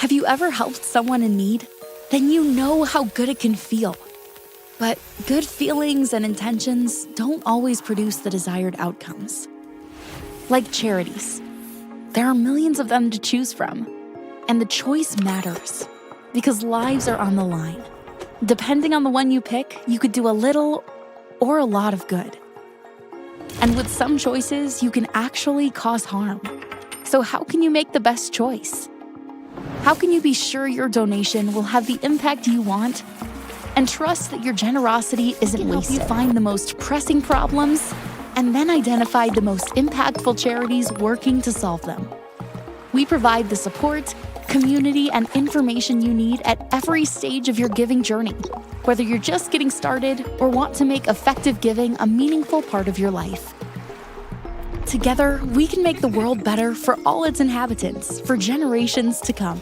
Have you ever helped someone in need? Then you know how good it can feel. But good feelings and intentions don't always produce the desired outcomes. Like charities, there are millions of them to choose from. And the choice matters because lives are on the line. Depending on the one you pick, you could do a little or a lot of good. And with some choices, you can actually cause harm. So how can you make the best choice? How can you be sure your donation will have the impact you want and trust that your generosity isn't wasted? Help you find the most pressing problems and then identify the most impactful charities working to solve them. We provide the support, community, and information you need at every stage of your giving journey, whether you're just getting started or want to make effective giving a meaningful part of your life. Together, we can make the world better for all its inhabitants for generations to come.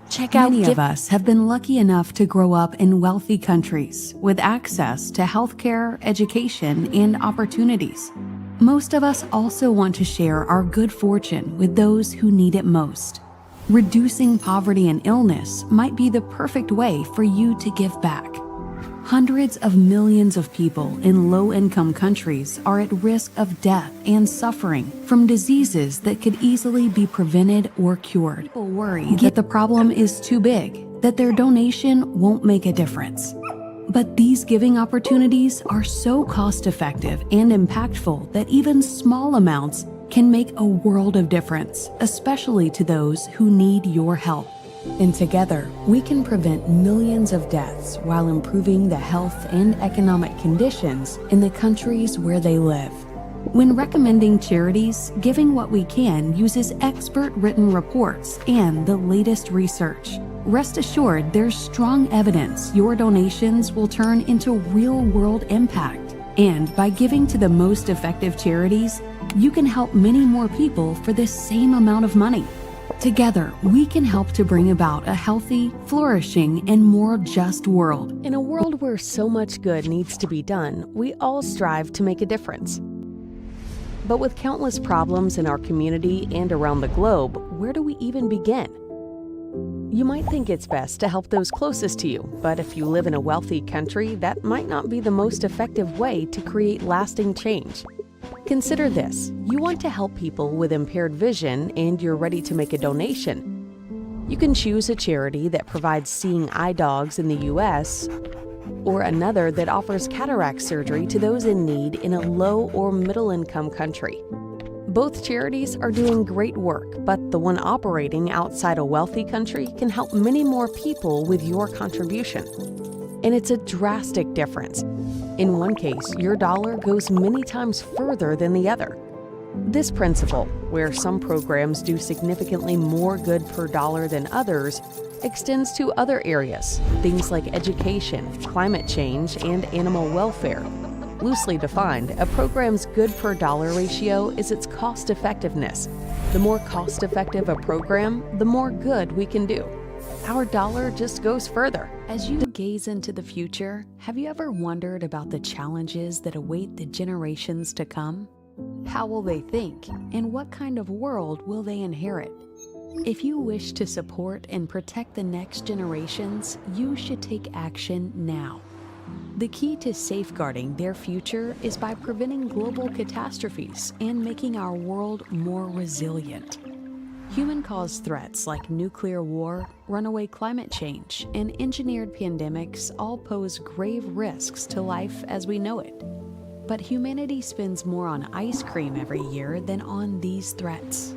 Check out Many of us have been lucky enough to grow up in wealthy countries with access to healthcare, education, and opportunities. Most of us also want to share our good fortune with those who need it most. Reducing poverty and illness might be the perfect way for you to give back. Hundreds of millions of people in low-income countries are at risk of death and suffering from diseases that could easily be prevented or cured. People worry that the problem is too big, that their donation won't make a difference. But these giving opportunities are so cost-effective and impactful that even small amounts can make a world of difference, especially to those who need your help. And together, we can prevent millions of deaths while improving the health and economic conditions in the countries where they live. When recommending charities, Giving What We Can uses expert-written reports and the latest research. Rest assured, there's strong evidence your donations will turn into real-world impact. And by giving to the most effective charities, you can help many more people for the same amount of money. Together, we can help to bring about a healthy, flourishing, and more just world. In a world where so much good needs to be done, we all strive to make a difference. But with countless problems in our community and around the globe, where do we even begin? You might think it's best to help those closest to you, but if you live in a wealthy country, that might not be the most effective way to create lasting change. Consider this. You want to help people with impaired vision and you're ready to make a donation. You can choose a charity that provides seeing eye dogs in the US or another that offers cataract surgery to those in need in a low or middle income country. Both charities are doing great work, but the one operating outside a wealthy country can help many more people with your contribution. And it's a drastic difference. In one case, your dollar goes many times further than the other. This principle, where some programs do significantly more good per dollar than others, extends to other areas, things like education, climate change, and animal welfare. Loosely defined, a program's good per dollar ratio is its cost effectiveness. The more cost effective a program, the more good we can do. Our dollar just goes further. As you gaze into the future, have you ever wondered about the challenges that await the generations to come? How will they think, and what kind of world will they inherit? If you wish to support and protect the next generations, you should take action now. The key to safeguarding their future is by preventing global catastrophes and making our world more resilient. Human-caused threats like nuclear war, runaway climate change, and engineered pandemics all pose grave risks to life as we know it. But humanity spends more on ice cream every year than on these threats.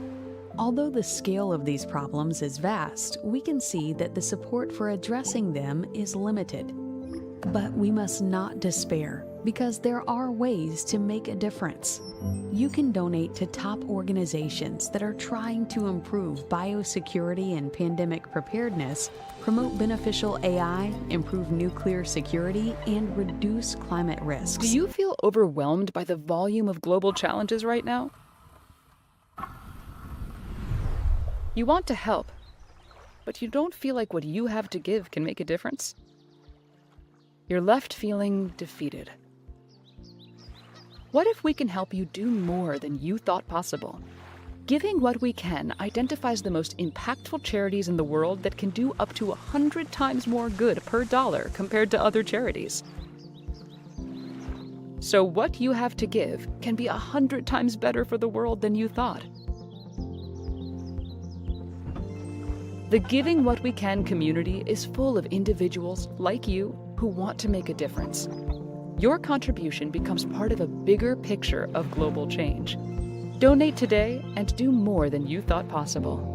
Although the scale of these problems is vast, we can see that the support for addressing them is limited. But we must not despair, because there are ways to make a difference. You can donate to top organizations that are trying to improve biosecurity and pandemic preparedness, promote beneficial AI, improve nuclear security, and reduce climate risks. Do you feel overwhelmed by the volume of global challenges right now? You want to help, but you don't feel like what you have to give can make a difference? You're left feeling defeated. What if we can help you do more than you thought possible? Giving What We Can identifies the most impactful charities in the world that can do up to 100 times more good per dollar compared to other charities. So what you have to give can be 100 times better for the world than you thought. The Giving What We Can community is full of individuals like you who want to make a difference. Your contribution becomes part of a bigger picture of global change. Donate today and do more than you thought possible.